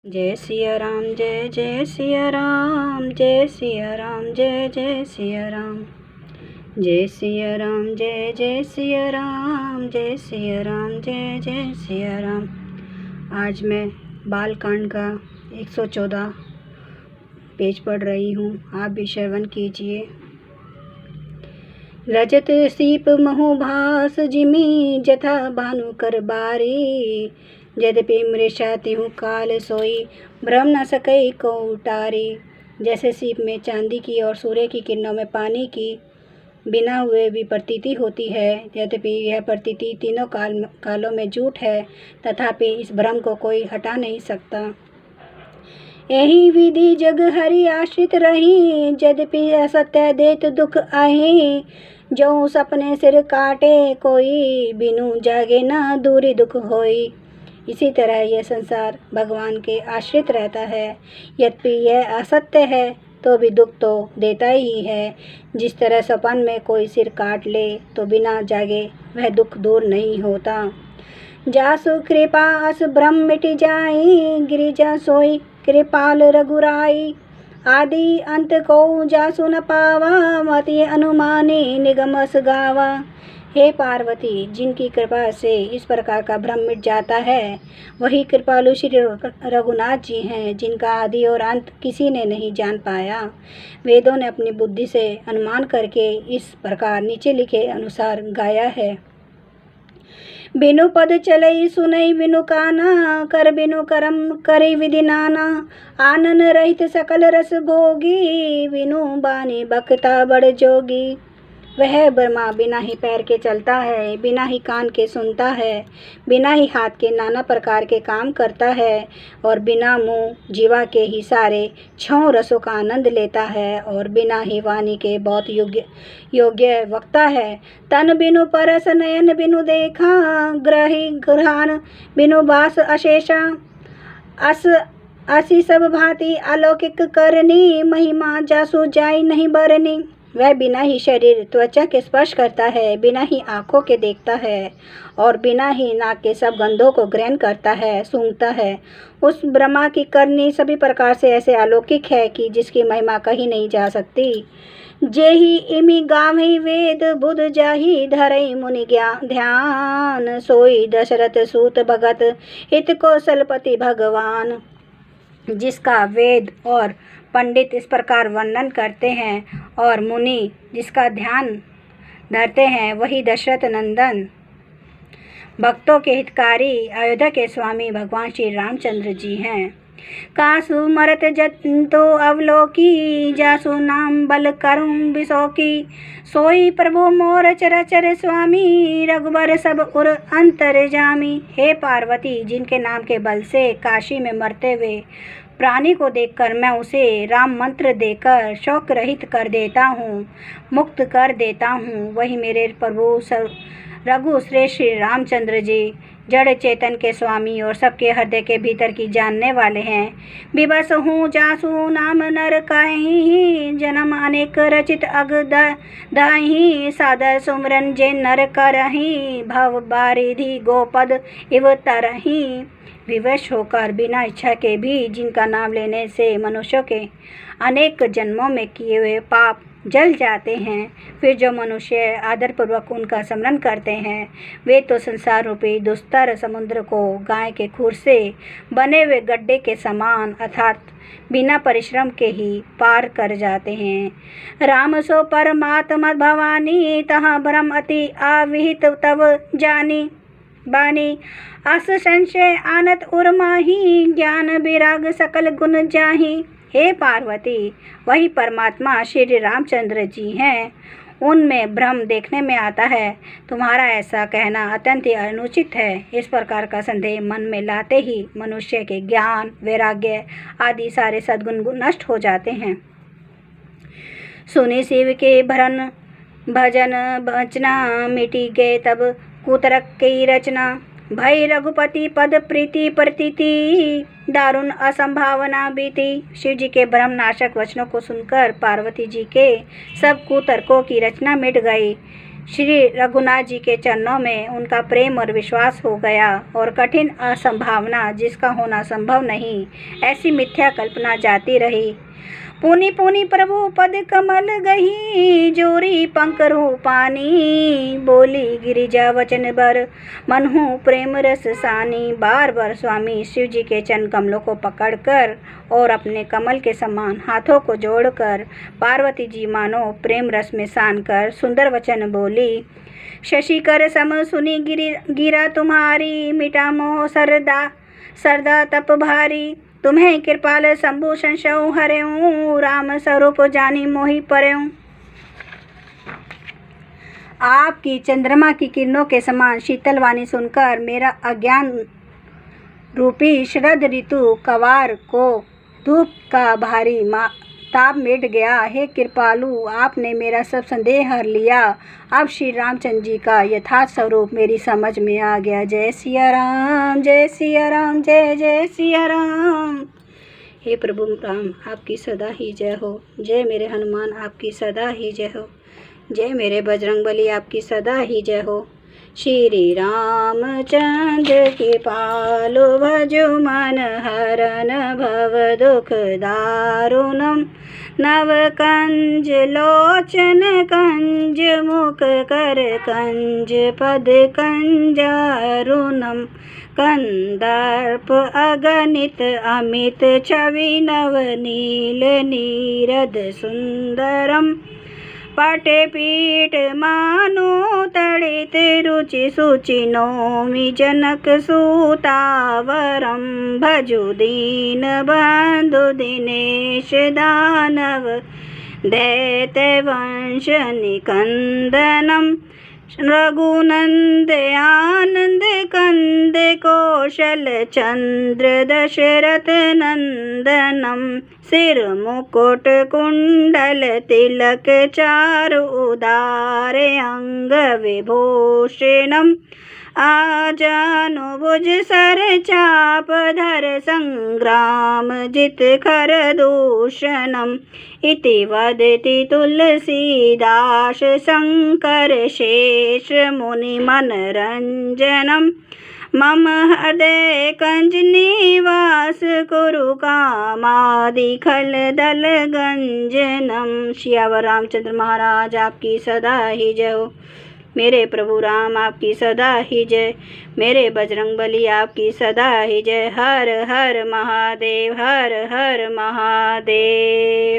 जय सिया राम, जय जय सिया राम, जय सिया राम, जय जय सिया राम, जय सिया राम, जय जय सिया राम, जय सिया राम, जय जय सिया राम। आज मैं बालकांड का 114 पेज पढ़ रही हूँ, आप भी श्रवण कीजिए। रजत सीप महुभास जिमी जथा भानु कर बारी, यद्यपि मृषा तिहु काल सोई भ्रम न सकई को उटारी। जैसे सीप में चांदी की और सूर्य की किरणों में पानी की बिना हुए भी प्रतीति होती है, यद्यपि यह प्रतीति तीनों कालों में झूठ है, तथापि इस भ्रम को कोई हटा नहीं सकता। यही विधि जग हरि आश्रित रही, यद्यपि असत्य देत दुख आही। जो सपने सिर काटे कोई, बिनु जागे न दूरी दुख होई। इसी तरह यह संसार भगवान के आश्रित रहता है, यद्यपि यह असत्य है तो भी दुख तो देता ही है। जिस तरह सपन में कोई सिर काट ले तो बिना जागे वह दुख दूर नहीं होता। जासु कृपा अस भ्रम मिट जाई, गिरिजा सोई कृपाल रघुराई। आदि अंत को जासु न पावा, मति अनुमानी निगम अस गावा। हे पार्वती, जिनकी कृपा से इस प्रकार का भ्रम मिट जाता है, वही कृपालु श्री रघुनाथ जी हैं, जिनका आदि और अंत किसी ने नहीं जान पाया। वेदों ने अपनी बुद्धि से अनुमान करके इस प्रकार नीचे लिखे अनुसार गाया है। बिनु पद चलई सुनई बिनु काना, कर बिनु करम करी विधि नाना। आनन रहित सकल रस भोगी, बिनु बानी बकता बड़ जोगी। वह ब्रह्मा बिना ही पैर के चलता है, बिना ही कान के सुनता है, बिना ही हाथ के नाना प्रकार के काम करता है, और बिना मुँह जीवा के ही सारे 6 रसों का आनंद लेता है, और बिना ही वाणी के बहुत योग्य वक्ता है। तन बिनु परस नयन बिनु देखा, ग्रही ग्रहान बिनु बास अशेषा। असी सब भांति अलौकिक करनी, महिमा जासु जाई नहीं बरनी। वह बिना ही शरीर त्वचा के स्पर्श करता है, बिना ही आँखों के देखता है, और बिना ही नाक के सब गंधों को ग्रहण करता है, सूंघता है। उस ब्रह्मा की करनी सभी प्रकार से ऐसे अलौकिक है कि जिसकी महिमा कही नहीं जा सकती। जेहि इमि गावहि वेद बुध जाहि, धरई मुनि ध्यान। सोई दशरथ सूत भगत, हित कौशलपति भगवान। जिसका वेद और पंडित इस प्रकार वर्णन करते हैं और मुनि जिसका ध्यान धरते हैं, वही दशरथ नंदन भक्तों के हितकारी अयोध्या के स्वामी भगवान श्री रामचंद्र जी हैं। कासु मरत जंतो अवलोकी, जासु नाम बल करुं बिसोकी। सोई प्रभु मोर चरचर स्वामी, रघुबर सब उर अंतर जामी। हे पार्वती, जिनके नाम के बल से काशी में मरते हुए प्राणी को देखकर मैं उसे राम मंत्र देकर शोक रहित कर देता हूँ, मुक्त कर देता हूँ, वही मेरे प्रभु रघु श्रेष्ठ श्री रामचंद्र जी जड़ चेतन के स्वामी और सबके हृदय के भीतर की जानने वाले हैं। विवश हूँ जासु नाम नर कहीं, जन्म अनेक रचित अग दाही। सादर सुमरन जे नर करही, भव बारिधि गोपद इव तरही। विवश होकर बिना इच्छा के भी जिनका नाम लेने से मनुष्यों के अनेक जन्मों में किए हुए पाप जल जाते हैं, फिर जो मनुष्य आदरपूर्वक उनका स्मरण करते हैं, वे तो संसार रूपी दुस्तर समुद्र को गाय के खुर से बने हुए गड्ढे के समान अर्थात बिना परिश्रम के ही पार कर जाते हैं। राम सो परमात्मा भवानी, तहाँ भ्रम अति आविहित तव जानी बानी। अस संशय आनत उर्माही, ज्ञान विराग सकल गुण जाही। हे पार्वती, वही परमात्मा श्री रामचंद्र जी हैं, उनमें भ्रम देखने में आता है। तुम्हारा ऐसा कहना अत्यंत ही अनुचित है। इस प्रकार का संदेह मन में लाते ही मनुष्य के ज्ञान वैराग्य आदि सारे सद्गुण नष्ट हो जाते हैं। सुनि शिव के भजन बचना, मिटी गए तब कुतरक की रचना। भई रघुपति पद प्रीति प्रतीति, दारुण असंभावना बीती। शिव जी के ब्रह्मनाशक वचनों को सुनकर पार्वती जी के सब कुतर्कों की रचना मिट गई। श्री रघुनाथ जी के चरणों में उनका प्रेम और विश्वास हो गया और कठिन असंभावना जिसका होना संभव नहीं, ऐसी मिथ्या कल्पना जाती रही। पुनि पुनि प्रभु पद कमल गही, जोरी पंकरु पानी, बोली गिरिजा वचन बर, मनहु प्रेम रस सानी। बार बार स्वामी शिव जी के चरण कमलों को पकड़कर और अपने कमल के समान हाथों को जोड़कर पार्वती जी मानो प्रेम रस में सान कर सुंदर वचन बोली। शशि कर सम सुनी गिरा तुम्हारी, मिटा मोह सरदा तप भारी। तुम्हें कृपाल शंभु संशय हरेऊ, राम स्वरूप जानी मोहि परेऊ। आपकी चंद्रमा की किरणों के समान शीतल वाणी सुनकर मेरा अज्ञान रूपी शरद ऋतु कवार को धूप का भारी ताप मिट गया। हे कृपालु, आपने मेरा सब संदेह हर लिया। अब श्री रामचंद्र जी का यथार्थ स्वरूप मेरी समझ में आ गया। जय सिया राम, जय सिया राम, जय जय सिया राम। हे प्रभु राम, आपकी सदा ही जय हो। जय मेरे हनुमान, आपकी सदा ही जय हो। जय मेरे बजरंगबली, आपकी सदा ही जय हो। श्री रामचंद्र की पालु भजु मन हरन भव दुख दारुणम। नव कंज लोचन कंज मुख कर कंज पद कंजारुणम। कंदर्प अगणित अमित छवि नव नील नीरद सुंदरम। पटे पीठ मानो तड़ित रुचि सुचि नौमि जनक सुतावरम। भजु दीन बंधु दिनेश दानव दैत्य वंश निकंदनम। रघुनंद आनंद कंद कौशल चंद्र दशरथ नंदनम। सिर मुकुट कुंडल तिलक चारु उदार अंग विभूषणम। आजानुभुज सर चाप धर संग्राम जित खर दूषणम। इति वदति तुलसीदास शंकर शेष मुनि मनरंजनम। मम हृदय कंज निवास कुरु कामादि खल दल गंजनम। श्यावर रामचंद्र महाराज, आपकी सदा ही जय हो। मेरे प्रभु राम, आपकी सदा ही जय। मेरे बजरंगबली, आपकी सदा ही जय। हर हर महादेव, हर हर महादेव।